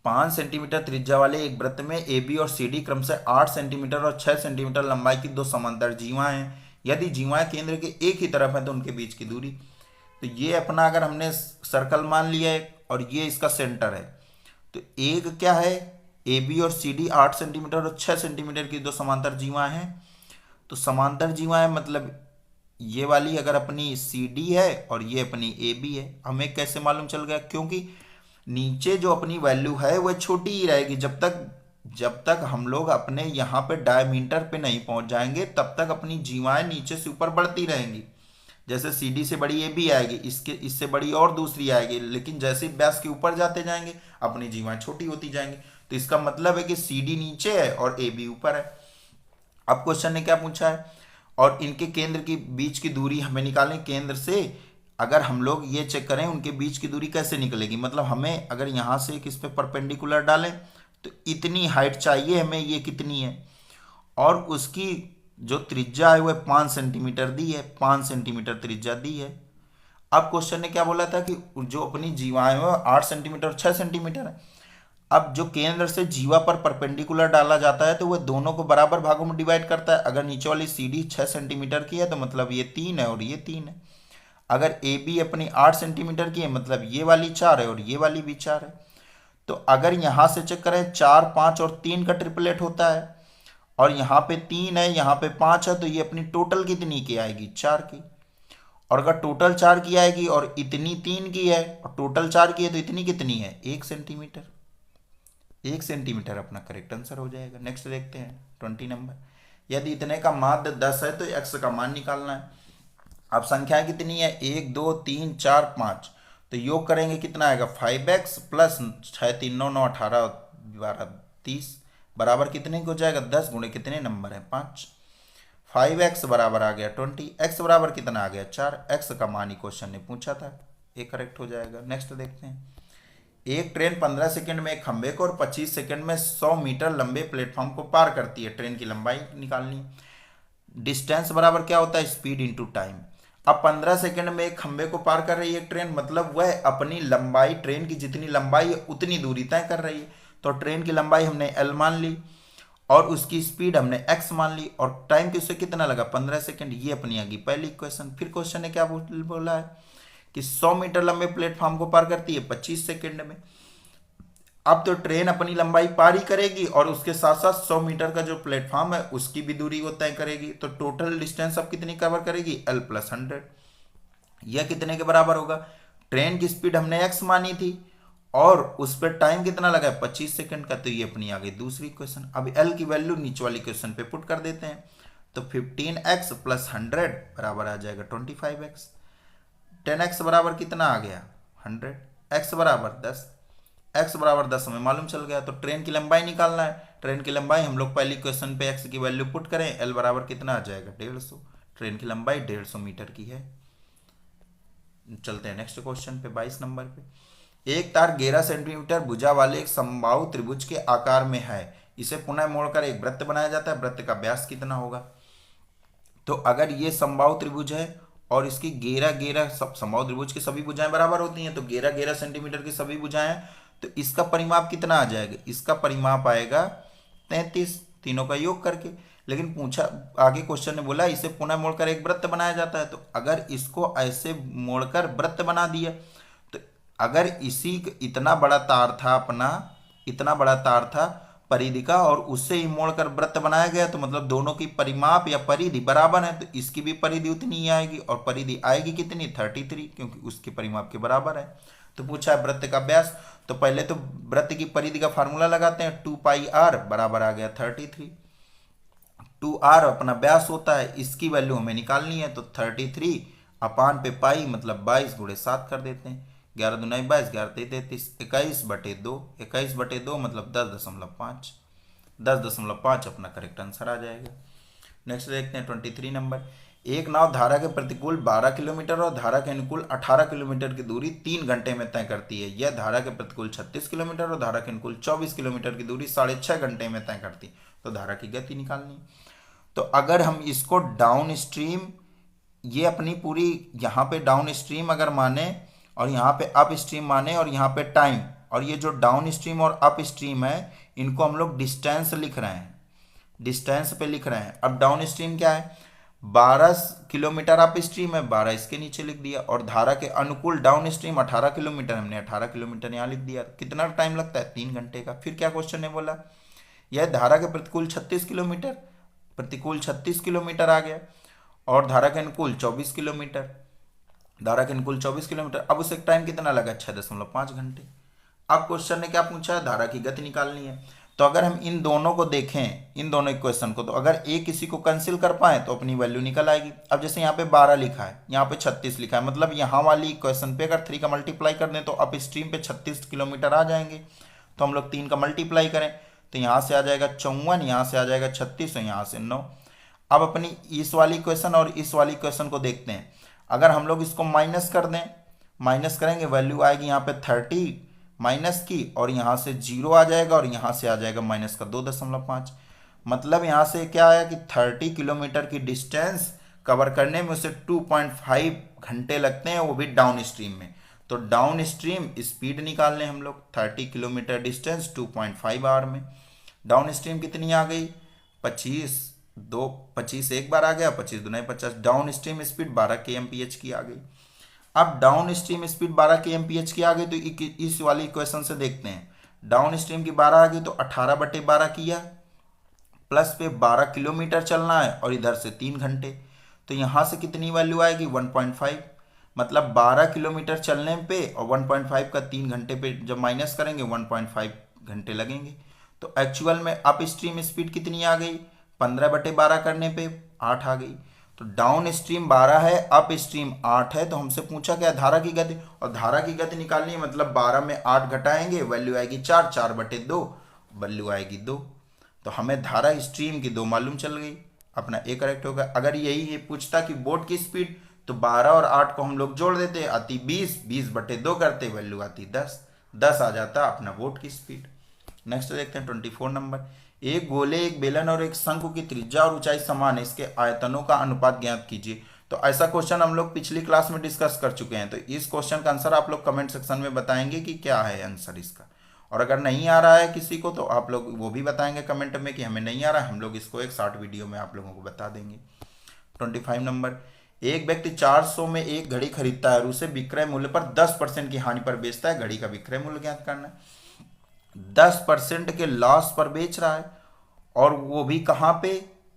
5 सेंटीमीटर त्रिज्या वाले एक वृत्त में ए बी और सी डी क्रम से 8 सेंटीमीटर और 6 सेंटीमीटर लंबाई की दो समांतर जीवाएं हैं। यदि जीवाएं केंद्र के एक ही तरफ है तो उनके बीच की दूरी। तो ये अपना अगर हमने सर्कल मान लिया है और ये इसका सेंटर है, तो एक क्या है, ए बी और सी डी 8 सेंटीमीटर और 6 सेंटीमीटर की दो समांतर जीवाएं हैं। तो समांतर जीवाएं मतलब ये वाली अगर अपनी सी डी है और ये अपनी ए बी है। हमें कैसे मालूम चल गया, क्योंकि नीचे जो अपनी वैल्यू है वह छोटी ही रहेगी। जब तक हम लोग अपने यहाँ पे डायमीटर पे नहीं पहुंच जाएंगे तब तक अपनी जीवाएं नीचे से ऊपर बढ़ती रहेंगी। जैसे सी डी से बड़ी ए बी आएगी, इससे बड़ी और दूसरी आएगी, लेकिन जैसे ही व्यास के ऊपर जाते जाएंगे अपनी जीवाएं छोटी होती जाएंगी। तो इसका मतलब है कि सी डी नीचे है और ए बी ऊपर है। अब क्वेश्चन ने क्या पूछा है, और इनके केंद्र की बीच की दूरी हमें निकालनी। केंद्र से अगर हम लोग ये चेक करें उनके बीच की दूरी कैसे निकलेगी, मतलब हमें अगर यहाँ से इस पे परपेंडिकुलर डालें तो इतनी हाइट चाहिए हमें, ये कितनी है, और उसकी जो त्रिज्या है वह 5 सेंटीमीटर दी है, 5 सेंटीमीटर त्रिज्या दी है। अब क्वेश्चन ने क्या बोला था कि जो अपनी जीवाएं हैं 8 सेंटीमीटर और 6 सेंटीमीटर है। अब जो केंद्र से जीवा पर परपेंडिकुलर डाला जाता है तो वह दोनों को बराबर भागों में डिवाइड करता है। अगर नीचे वाली सी डी 6 सेंटीमीटर की है तो मतलब ये 3 है और ये 3 है। अगर ए बी अपनी 8 सेंटीमीटर की है मतलब ये वाली 4 है और ये वाली भी 4 है। तो अगर यहाँ से चेक करें 4, 5 और 3 का ट्रिपलेट होता है, और यहाँ पे 3 है यहाँ पे 5 है, तो ये अपनी टोटल कितनी की आएगी, 4 की। और अगर टोटल 4 की आएगी और इतनी 3 की है और टोटल 4 की है तो इतनी कितनी है, 1 सेंटीमीटर। 1 सेंटीमीटर अपना करेक्ट आंसर हो जाएगा। नेक्स्ट देखते हैं 20 नंबर। यदि इतने का माध्य 10 है तो एक्स का मान निकालना है। अब संख्या कितनी है, 1, 2, 3, 4, 5। तो योग करेंगे कितना आएगा, 5x प्लस 6, 3, 9, 9, 18, 12, 30 बराबर कितने को जाएगा, 10 गुणे कितने नंबर है, 5। 5x बराबर आ गया 20, x बराबर कितना आ गया, 4। x का मान ही क्वेश्चन ने पूछा था, ये करेक्ट हो जाएगा। नेक्स्ट देखते हैं। एक ट्रेन 15 सेकंड में एक खंबे को और 25 सेकंड में 100 मीटर लंबे प्लेटफॉर्म को पार करती है। ट्रेन की लंबाई निकालनी। डिस्टेंस बराबर क्या होता है, स्पीड इंटू टाइम। अब 15 सेकंड में एक खंबे को पार कर रही है ट्रेन, मतलब वह अपनी लंबाई, ट्रेन की जितनी लंबाई है उतनी दूरी तय कर रही है। तो ट्रेन की लंबाई हमने l मान ली और उसकी स्पीड हमने x मान ली, और टाइम की उससे कितना लगा, 15 सेकंड। ये अपनी आ गई पहली इक्वेशन। फिर क्वेश्चन ने क्या बोला है कि 100 मीटर लंबे प्लेटफॉर्म को पार करती है 25 सेकंड में। अब तो ट्रेन अपनी लंबाई पार ही करेगी और उसके साथ साथ 100 मीटर का जो प्लेटफॉर्म है उसकी भी दूरी वो तय करेगी। तो टोटल डिस्टेंस अब कितनी कवर करेगी, l प्लस 100। यह कितने के बराबर होगा, ट्रेन की स्पीड हमने x मानी थी और उस पर टाइम कितना लगा है, 25 सेकंड का। तो ये अपनी आ गई दूसरी क्वेश्चन। अब l की वैल्यू नीचे वाली क्वेश्चन पे पुट कर देते हैं। तो 15x प्लस 100 बराबर आ जाएगा 25x। 10x बराबर कितना आ गया, 100। x बराबर 10, x बराबर 10 हमें मालूम चल गया। तो ट्रेन की लंबाई निकालना है। ट्रेन की लंबाई हम लोग पहली क्वेश्चन पे x की वैल्यू पुट करें, l बराबर कितना आ जाएगा, 150। ट्रेन की लंबाई 150 मीटर की है। चलते हैं नेक्स्ट क्वेश्चन पे 22 नंबर पे। एक तार 11 सेंटीमीटर भुजा वाले एक समबाहु त्रिभुज के आकार में है। इसे पुनः मोड़कर एक वृत्त बनाया जाता है। वृत्त का व्यास कितना होगा। तो अगर ये समबाहु त्रिभुज है और इसकी 11 समबाहु त्रिभुज की सभी भुजाएं बराबर होती हैं, तो 11 सेंटीमीटर की सभी भुजाएं, तो इसका परिमाप कितना आ जाएगा, इसका परिमाप आएगा 33, तीनों का योग करके। लेकिन पूछा आगे क्वेश्चन ने बोला इसे पुनः मोड़कर एक वृत्त बनाया जाता है। तो अगर इसको ऐसे मोड़कर वृत्त बना दिया, तो अगर इसी इतना बड़ा तार था अपना, इतना बड़ा तार था परिधि का, और उससे ही मोड़कर वृत्त बनाया गया, तो मतलब दोनों की परिमाप या परिधि बराबर है। तो इसकी भी परिधि उतनी ही आएगी और परिधि आएगी कितनी, 33, क्योंकि उसके परिमाप के बराबर है। तो पूछा है वृत्त का व्यास। तो पहले तो वृत्त की परिधि का फार्मूला लगाते हैं, 2πr बराबर आ गया 33। 2r अपना व्यास होता है, इसकी वैल्यू हमें निकालनी है। तो 33 अपान पे पाई मतलब 22 गुणे 7 कर देते हैं। 11 दूना 22, 11 33, 21/2, 21/2 मतलब 10.5। 10.5 अपना करेक्ट आंसर आ जाएगा। नेक्स्ट देखते हैं 23 नंबर। एक नाव धारा के प्रतिकूल 12 किलोमीटर और धारा के अनुकूल 18 किलोमीटर की दूरी 3 घंटे में तय करती है। यह धारा के प्रतिकूल 36 किलोमीटर और धारा के अनुकूल 24 किलोमीटर की दूरी 6.5 घंटे में तय करती है। तो धारा की गति निकालनी। तो अगर हम इसको डाउन स्ट्रीम, ये अपनी पूरी यहाँ पे डाउन स्ट्रीम अगर माने और यहाँ पे अप स्ट्रीम माने और यहाँ पे टाइम, और ये जो डाउन स्ट्रीम और अप स्ट्रीम है इनको हम लोग डिस्टेंस लिख रहे हैं, डिस्टेंस पे लिख रहे हैं। अब डाउन स्ट्रीम क्या है, 12 किलोमीटर अप स्ट्रीम है, 12 इसके नीचे लिख दिया, और धारा के अनुकूल डाउन स्ट्रीम 18 किलोमीटर, हमने 18 किलोमीटर यहाँ लिख दिया। कितना टाइम लगता है, 3 घंटे का। फिर क्या क्वेश्चन ने बोला, यह धारा के प्रतिकूल 36 किलोमीटर, प्रतिकूल 36 किलोमीटर आ गया, और धारा के अनुकूल 24 किलोमीटर, धारा के अनुकूल 24 किलोमीटर। अब उसे टाइम कितना लगा, 6.5 घंटे। अब क्वेश्चन ने क्या पूछा है, धारा की गति निकालनी है। तो अगर हम इन दोनों को देखें, इन दोनों इक्वेशन को, तो अगर एक किसी को कैंसिल कर पाए तो अपनी वैल्यू निकल आएगी। अब जैसे यहाँ पे 12 लिखा है, यहाँ पे 36 लिखा है, मतलब यहाँ वाली इक्वेशन पे अगर 3 का मल्टीप्लाई कर दें तो अप स्ट्रीम पे 36 किलोमीटर आ जाएंगे। तो हम लोग 3 का मल्टीप्लाई करें तो यहाँ से आ जाएगा 54, यहाँ से आ जाएगा 36 और यहाँ से 9। अब अपनी इस वाली इक्वेशन और इस वाली इक्वेशन को देखते हैं। अगर हम लोग इसको माइनस कर दें, माइनस करेंगे, वैल्यू आएगी यहाँ पे 30 माइनस की, और यहाँ से 0 आ जाएगा, और यहाँ से आ जाएगा माइनस का 2.5। मतलब यहाँ से क्या आया कि 30 किलोमीटर की डिस्टेंस कवर करने में उसे 2.5 घंटे लगते हैं, वो भी डाउन स्ट्रीम में। तो डाउन स्ट्रीम स्पीड निकाल लें हम लोग, 30 किलोमीटर डिस्टेंस 2.5 आवर में। डाउन स्ट्रीम कितनी आ गई, 25 एक बार आ गया, 25 दूना 50। डाउन स्ट्रीम स्पीड 12 kmph की आ गई। अब डाउन स्ट्रीम स्पीड 12 kmph की आ गई, तो इस वाली इक्वेशन से देखते हैं। डाउन स्ट्रीम की 12 आ गई तो 18/12 किया, प्लस पे 12 किलोमीटर चलना है और इधर से 3 घंटे, तो यहाँ से कितनी वैल्यू आएगी, 1.5। मतलब 12 किलोमीटर चलने पे और 1.5 का 3 घंटे पे जब माइनस करेंगे 1.5 घंटे लगेंगे। तो एक्चुअल में अप स्ट्रीम स्पीड कितनी आ गई, 15/12 करने पे 8 आ गई। तो डाउन स्ट्रीम 12 है, अप स्ट्रीम 8 है। तो हमसे पूछा क्या, धारा की गति, और धारा की गति निकालनी है, मतलब 12 में 8 घटाएंगे, वैल्यू आएगी 4, 4/2, वैल्यू आएगी 2। तो हमें धारा स्ट्रीम की 2 मालूम चल गई, अपना ए करेक्ट होगा। अगर यही ये पूछता कि बोट की स्पीड, तो 12 और 8 को हम लोग जोड़ देते, आती 20, 20/2 करते, वैल्यू आती 10, 10 आ जाता अपना बोट की स्पीड। नेक्स्ट देखते हैं 24 नंबर। एक गोले, एक बेलन और एक शंकु की त्रिज्या और ऊंचाई समान है, इसके आयतनों का अनुपात ज्ञात कीजिए। तो ऐसा क्वेश्चन हम लोग पिछली क्लास में डिस्कस कर चुके हैं। तो इस क्वेश्चन का आंसर आप लोग कमेंट सेक्शन में बताएंगे कि क्या है आंसर इसका, और अगर नहीं आ रहा है किसी को तो आप लोग वो भी बताएंगे कमेंट में कि हमें नहीं आ रहा है, हम लोग इसको एक शॉर्ट वीडियो में आप लोगों को बता देंगे। 25 नंबर। एक व्यक्ति 400 में एक घड़ी खरीदता है और उसे विक्रय मूल्य पर 10% की हानि पर बेचता है। घड़ी का विक्रय मूल्य ज्ञात करना है। 10% के लॉस पर बेच रहा है, और वो भी कहाँ पे,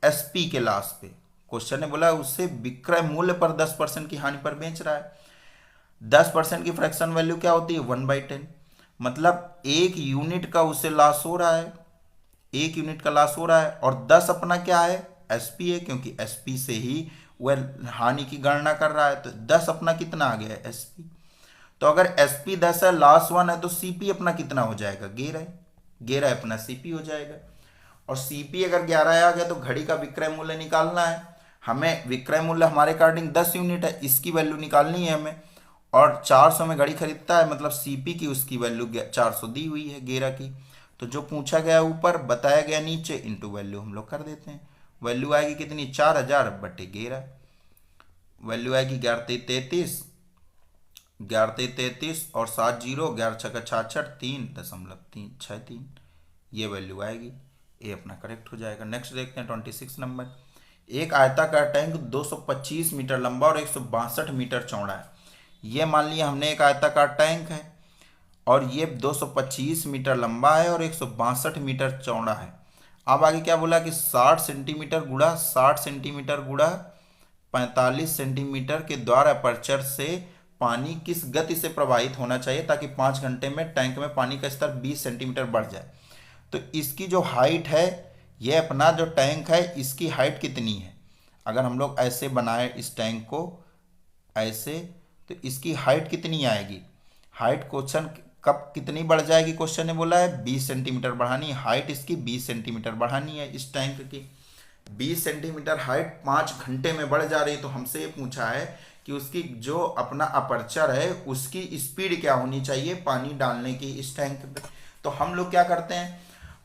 एसपी के लॉस पे। क्वेश्चन ने बोला उससे विक्रय मूल्य पर 10% की हानि पर बेच रहा है। 10% की फ्रैक्शन वैल्यू क्या होती है, 1/10। मतलब 1 यूनिट का उसे लॉस हो रहा है, 1 यूनिट का लॉस हो रहा है, और 10 अपना क्या है, एसपी है, क्योंकि एसपी से ही वह हानि की गणना कर रहा है। तो 10 अपना कितना आ गया, एसपी। तो अगर एसपी 10 है, लॉस 1 है, तो सीपी अपना कितना हो जाएगा, 11। 11 अपना सीपी हो जाएगा। और सीपी अगर 11 आ गया तो घड़ी का विक्रय मूल्य निकालना है हमें। विक्रय मूल्य हमारे अकॉर्डिंग 10 यूनिट है, इसकी वैल्यू निकालनी है हमें, और 400 में घड़ी खरीदता है, मतलब सीपी की उसकी वैल्यू 400 दी हुई है 11 की। तो जो पूछा गया ऊपर, बताया गया नीचे, इंटू वैल्यू हम लोग कर देते हैं। वैल्यू आएगी कितनी, 4000/11। वैल्यू आएगी 11×33, 11×33 और 7 जीरो, 11×6 = 3.363, ये वैल्यू आएगी। ये अपना करेक्ट हो जाएगा। नेक्स्ट देखते हैं 26 नंबर। एक आयताकार टैंक 225 मीटर लंबा और 162 मीटर चौड़ा है। ये मान लिया हमने एक आयताकार टैंक है, और ये 225 मीटर लंबा है और 162 मीटर चौड़ा है। अब आगे क्या बोला कि 60 सेंटीमीटर गुणा 60 सेंटीमीटर गुणा 45 सेंटीमीटर के द्वारा अपर्चर से पानी किस गति से प्रवाहित होना चाहिए ताकि 5 घंटे में टैंक में पानी का स्तर 20 सेंटीमीटर बढ़ जाए। तो इसकी जो हाइट है, ये अपना जो टैंक है, इसकी हाइट कितनी है। अगर हम लोग ऐसे बनाए इस टैंक को ऐसे, तो इसकी हाइट कितनी आएगी। हाइट क्वेश्चन कब कितनी बढ़ जाएगी, क्वेश्चन ने बोला है 20 सेंटीमीटर बढ़ानी है। हाइट इसकी 20 सेंटीमीटर बढ़ानी है इस टैंक की। 20 सेंटीमीटर हाइट 5 घंटे में बढ़ जा रही है। तो हमसे ये पूछा है कि उसकी जो अपना अपर्चर है उसकी स्पीड क्या होनी चाहिए पानी डालने की इस टैंक पे। तो हम लोग क्या करते हैं,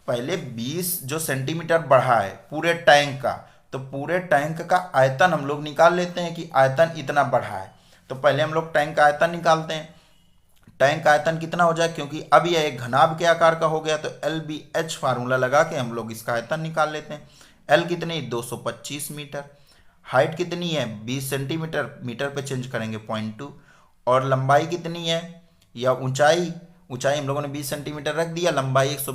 पहले 20 जो सेंटीमीटर बढ़ा है पूरे टैंक का, तो पूरे टैंक का आयतन हम लोग निकाल लेते हैं कि आयतन इतना बढ़ा है। तो पहले हम लोग टैंक का आयतन निकालते हैं। टैंक का आयतन कितना हो जाए, क्योंकि अब यह एक घनाभ के आकार का हो गया, तो एल बी एच फार्मूला लगा के हम लोग इसका आयतन निकाल लेते हैं। एल कितनी, 225 मीटर। हाइट कितनी है, 20 सेंटीमीटर, मीटर पे चेंज करेंगे 0.2। और लंबाई कितनी है, या ऊंचाई, ऊंचाई हम लोगों ने 20 सेंटीमीटर रख दिया, लंबाई 100,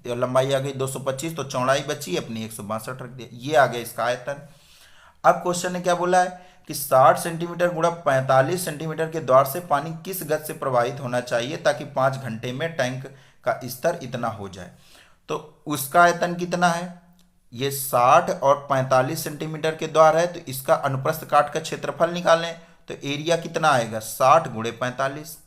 लंबाई आ गई 225, तो चौड़ाई बची अपनी 162 रख दिया। ये आ गया इसका आयतन। अब क्वेश्चन ने क्या बोला है कि 60 सेंटीमीटर गुणा 45 सेंटीमीटर के द्वार से पानी किस गति से प्रवाहित होना चाहिए ताकि 5 घंटे में टैंक का स्तर इतना हो जाए। तो उसका आयतन कितना है, ये 60 और 45 सेंटीमीटर के द्वार है, तो इसका अनुप्रस्थ काट का क्षेत्रफल निकालें तो एरिया कितना आएगा, 60 गुणे 45,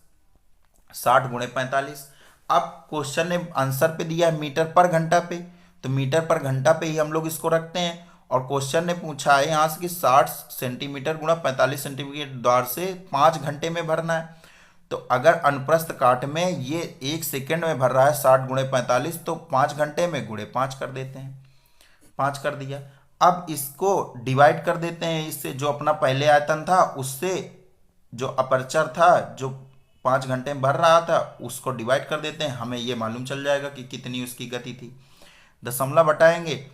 60 गुणे 45। अब क्वेश्चन ने आंसर पे दिया है मीटर पर घंटा पे, तो मीटर पर घंटा पे ही हम लोग इसको रखते हैं। और क्वेश्चन ने पूछा है यहाँ से कि 60 सेंटीमीटर गुणा 45 सेंटीमीटर द्वार से 5 घंटे में भरना है। तो अगर अनुप्रस्थ काट में ये 1 सेकेंड में भर रहा है 60 गुणे 45, तो 5 घंटे में गुणे 5 कर देते हैं, 5 कर दिया। अब इसको डिवाइड कर देते हैं इससे, जो अपना पहले आयतन था उससे जो अपर्चर था जो 5 घंटे में भर रहा था उसको डिवाइड कर देते हैं, हमें ये मालूम चल जाएगा कि कितनी उसकी गति थी। दशमलव बटाएंगे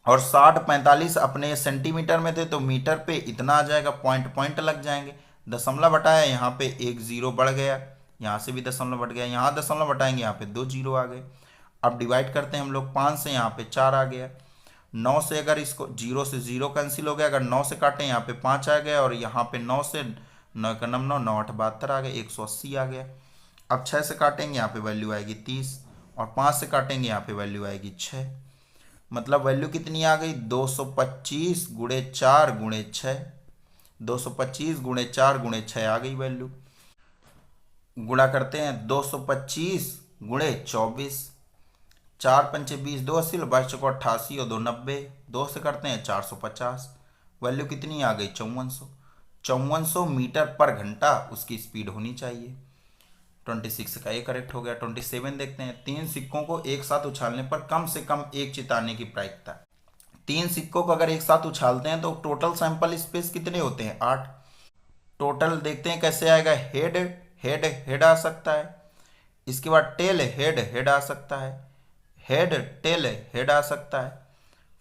और 60 45 अपने सेंटीमीटर में थे तो मीटर पे इतना आ जाएगा, पॉइंट पॉइंट लग जाएंगे। दशमलव बटाया, यहाँ पे एक जीरो बढ़ गया, यहाँ से भी दशमलव बढ़ गया, यहाँ दशमलव बटाएंगे यहाँ पे 2 जीरो आ गए। अब डिवाइड करते हैं हम लोग, 5 से यहाँ पे 4 आ गया, 9 से अगर इसको 0 से 0 कैंसिल हो गया, अगर 9 से काटें यहाँ पे 5 आ गया, और यहाँ पे 9 से 9 का 9 9 9 8 72 आ गया, 180 आ गया। अब 6 से काटेंगे यहाँ पे वैल्यू आएगी 30, और 5 से काटेंगे यहाँ पे वैल्यू आएगी 6। मतलब वैल्यू कितनी आ गई, 225 गुणे 4 गुणे 6, 225 गुणे 4 गुणे 6 आ गई वैल्यू। गुणा करते हैं, 225 गुणे 24, 4 पंचे 20, 2 80, 22 चौको 88 और 2 90, 2 से करते हैं 450, वैल्यू कितनी आ गई 5400, 5400 मीटर पर घंटा उसकी स्पीड होनी चाहिए। 26 का ये करेक्ट हो गया। 27 देखते हैं, 3 सिक्कों को एक साथ उछालने पर कम से कम एक चिताने की प्रायिकता। 3 सिक्कों को अगर एक साथ उछालते हैं तो टोटल सैंपल स्पेस कितने होते हैं, 8। टोटल देखते हैं कैसे आएगा, हेड हेड हेड आ सकता है, इसके बाद टेल हेड हेड आ सकता है, हेड टेल हेड आ सकता है,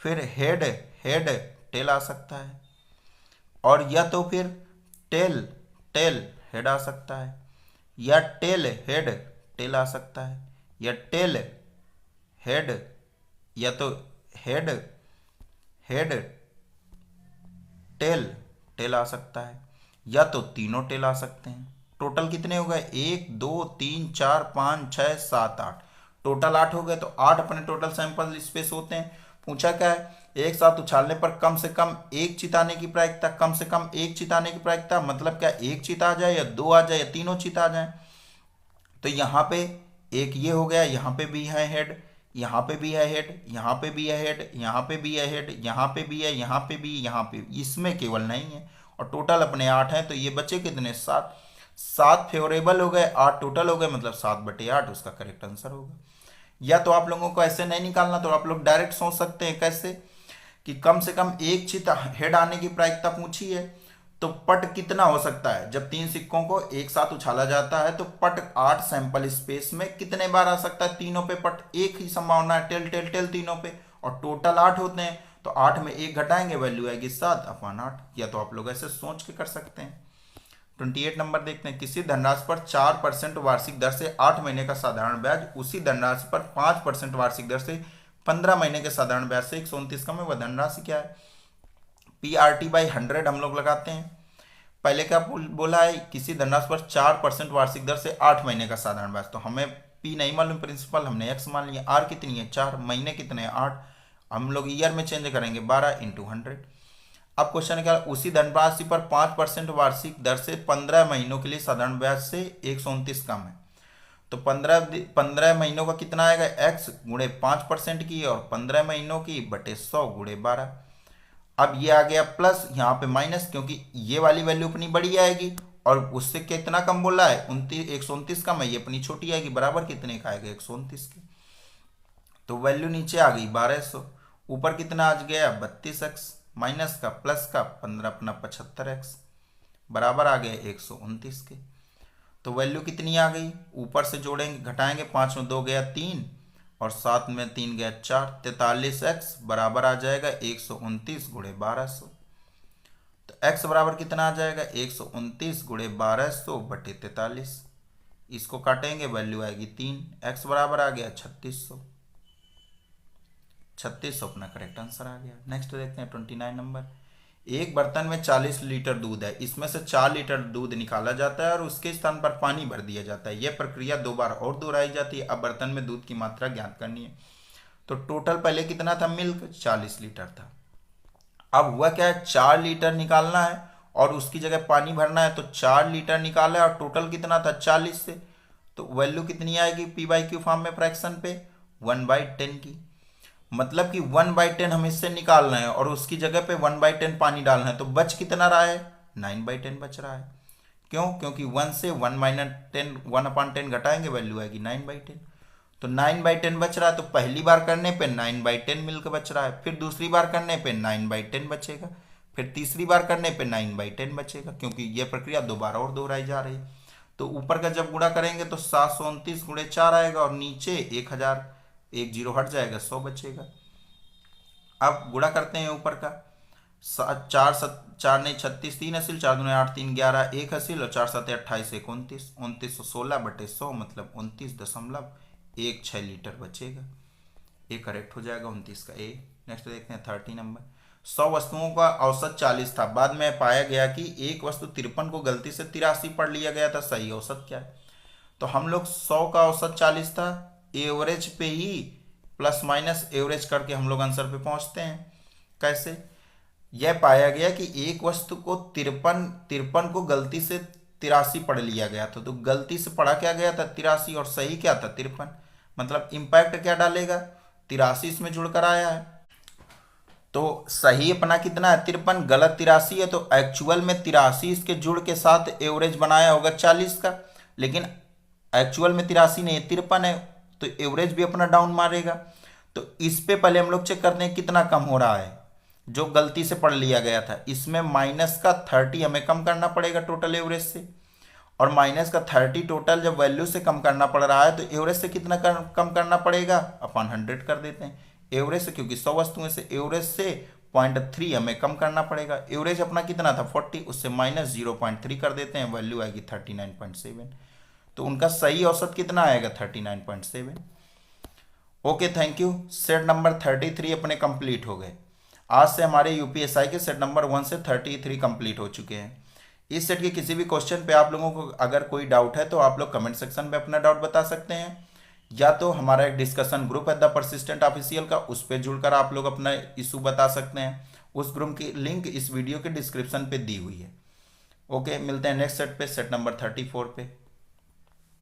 फिर हेड हेड टेल आ सकता है, और या तो फिर टेल टेल हेड आ सकता है, या टेल हेड टेल आ सकता है, या टेल हेड, या तो हेड हेड टेल टेल आ सकता है, या तो तीनों टेल आ सकते हैं। टोटल कितने हो गए, 1 2 3 4 5 6 7 8, टोटल 8 हो गए। तो 8 अपने टोटल सैंपल स्पेस होते हैं। पूछा क्या है, एक साथ उछालने पर कम से कम एक चिताने की प्रायिकता, कम से कम एक चिताने की प्रायिकता मतलब क्या, एक चिता आ जाए या 2 आ जाए या तीनों चिता आ जाए। तो यहाँ पे एक ये हो गया, यहाँ पे भी है हेड, यहाँ पे भी है हेड, यहाँ पे भी है हेड, यहाँ पे भी है हेड, यहाँ पे भी है, यहाँ पे भी, यहाँ पे, इसमें केवल नहीं है। और टोटल अपने 8 हैं, तो ये बचे कितने, 7। 7 फेवरेबल हो गए, 8 टोटल हो गए, मतलब 7/8 उसका करेक्ट आंसर होगा। या तो आप लोगों को ऐसे नहीं निकालना, तो आप लोग डायरेक्ट सोच सकते हैं कैसे, कि कम से कम एक चिता हेड आने की प्रायिकता पूछी है, तो पट कितना हो सकता है। जब 3 सिक्कों को एक साथ उछाला जाता है तो पट 8 सैंपल स्पेस में कितने बार आ सकता है, तीनों पे पट, एक ही संभावना है, टेल टेल टेल तीनों पे, और टोटल 8 होते हैं, तो 8 में 1 घटाएंगे, वैल्यू आएगी 7/8। या तो आप लोग ऐसे सोच के कर सकते हैं। 28 नंबर देखते हैं, किसी धनराशि पर 4% वार्षिक दर से 8 महीने का साधारण ब्याज उसी धनराशि पर 5% वार्षिक दर से 15 महीने के साधारण ब्याज से 129 कम है, वह धनराशि क्या है। PRT/100 हम लोग लगाते हैं। पहले क्या बोला है, किसी धनराशि पर 4% वार्षिक दर से 8 महीने का साधारण ब्याज, तो हमें P नहीं मालूम प्रिंसिपल, हमने X मान लिया। R कितनी है, 4, महीने कितने हैं, 8, हम लोग ईयर में चेंज करेंगे, 12 × 100। अब क्वेश्चन क्या, उसी धनराशि पर 5% वार्षिक दर से 15 महीनों के लिए साधारण ब्याज से 129 कम है, तो 15 महीनों का कितना आएगा, x गुणे 5% की और 15 महीनों की बटे 100 गुणे 12। अब ये आ गया प्लस, यहाँ पे माइनस, क्योंकि ये वाली वैल्यू अपनी बड़ी आएगी और उससे कितना कम बोला है, 129 कम है, ये अपनी छोटी आएगी, बराबर कितने का आएगा, 129 के। तो वैल्यू नीचे आ गई 1200, ऊपर कितना आज गया 32x, माइनस का प्लस का 15 अपना 75x, बराबर आ गया 129 के। तो वैल्यू कितनी आ गई, ऊपर से जोड़ेंगे घटाएंगे, 5 में 2 गया 3 और 7 में 3 गया 4, 43x बराबर आ जाएगा 129 गुणे 1200। तो x बराबर कितना आ जाएगा 129 गुणे 1200 बटे 43। इसको काटेंगे, वैल्यू आएगी 3, x बराबर आ गया 3600। 3600 अपना करेक्ट आंसर आ गया। नेक्स्ट देखते हैं 29 नंबर। एक बर्तन में 40 लीटर दूध है, इसमें से 4 लीटर दूध निकाला जाता है और उसके स्थान पर पानी भर दिया जाता है। यह प्रक्रिया 2 बार और दोहराई जाती है। अब बर्तन में दूध की मात्रा ज्ञात करनी है। तो टोटल पहले कितना था, मिल्क 40 लीटर था। अब हुआ क्या है, 4 लीटर निकालना है और उसकी जगह पानी भरना है। तो 4 लीटर निकाला है और टोटल कितना था 40 से, तो वैल्यू कितनी आएगी p/q फॉर्म में फ्रैक्शन पे 1/10 की। मतलब कि 1/10 हमें इससे निकालना है और उसकी जगह पे 1/10 पानी डालना है। तो बच कितना रहा है, 9/10 बच रहा है। क्यों, क्योंकि 1 से 1/10 घटाएंगे, वैल्यू आएगी 9/10। तो 9/10 बच रहा है। तो पहली बार करने पे 9/10 मिल्क बच रहा है, फिर दूसरी बार करने पे 9/10 बचेगा, फिर तीसरी बार करने पे 9/10 बचेगा, क्योंकि यह प्रक्रिया 2 बार और दोहराई जा रही है। तो ऊपर का जब गुणा करेंगे तो 729 गुणे 4 आएगा और नीचे 1000, 1 जीरो हट जाएगा, 100 बचेगा। अब गुणा करते हैं ऊपर का, 4 नहीं 36, 3 हासिल, 4 दूने 8, 3 11, 1 हासिल और 4 7 28, 29, 2916 बटे 100 मतलब 29.16 लीटर बचेगा। ए करेक्ट हो जाएगा 29 का ए। नेक्स्ट देखते हैं 30 नंबर। 100 वस्तुओं का औसत 40 था, बाद में पाया गया कि एक वस्तु 53 को गलती से 83 पढ़ लिया गया था, सही औसत क्या है। तो हम लोग 100 का औसत 40 था, एवरेज पे ही प्लस माइनस एवरेज करके हम लोग आंसर पे पहुंचते हैं। कैसे, यह पाया गया कि एक वस्तु को 53 को गलती से 83 पढ़ लिया गया था। तो गलती से पढ़ा क्या गया था 83 और सही क्या था 53, मतलब इंपैक्ट क्या डालेगा 83 इसमें जुड़कर आया है। तो सही अपना कितना है 53, गलत 83 है। तो एक्चुअल में 83 इसके जुड़ के साथ एवरेज बनाया होगा 40 का, लेकिन एक्चुअल में 83 नहीं 53 है, तो एवरेज भी अपना डाउन मारेगा। तो इस पे पहले हम लोग चेक करते हैं कितना कम हो रहा है जो गलती से पढ़ लिया गया था। इसमें माइनस का 30 हमें कम करना पड़ेगा टोटल एवरेज से, और माइनस का 30 टोटल जब वैल्यू से कम करना पड़ रहा है तो एवरेज से कितना कम करना पड़ेगा, अपन 100 कर देते हैं एवरेज से, क्योंकि 100 वस्तुएं से एवरेज से 0.3 हमें कम करना पड़ेगा। एवरेज अपना कितना था 40, उससे माइनस 0.3 कर देते हैं, वैल्यू आएगी 39.7। तो उनका सही औसत कितना आएगा 39.7। Okay, thank you. Set number 33 अपने कंप्लीट हो गए। आज से हमारे यूपीएसआई के सेट नंबर 1 से 33 कंप्लीट हो चुके हैं। इस सेट के किसी भी क्वेश्चन पे आप लोगों को अगर कोई डाउट है तो आप लोग कमेंट सेक्शन में अपना डाउट बता सकते हैं, या तो हमारा एक डिस्कशन ग्रुप है द परसिस्टेंट ऑफिशियल का, उस पर जुड़कर आप लोग अपना इशू बता सकते हैं। उस ग्रुप की लिंक इस वीडियो के डिस्क्रिप्शन पे दी हुई है। ओके, मिलते हैं नेक्स्ट सेट पे, सेट नंबर 34 पे।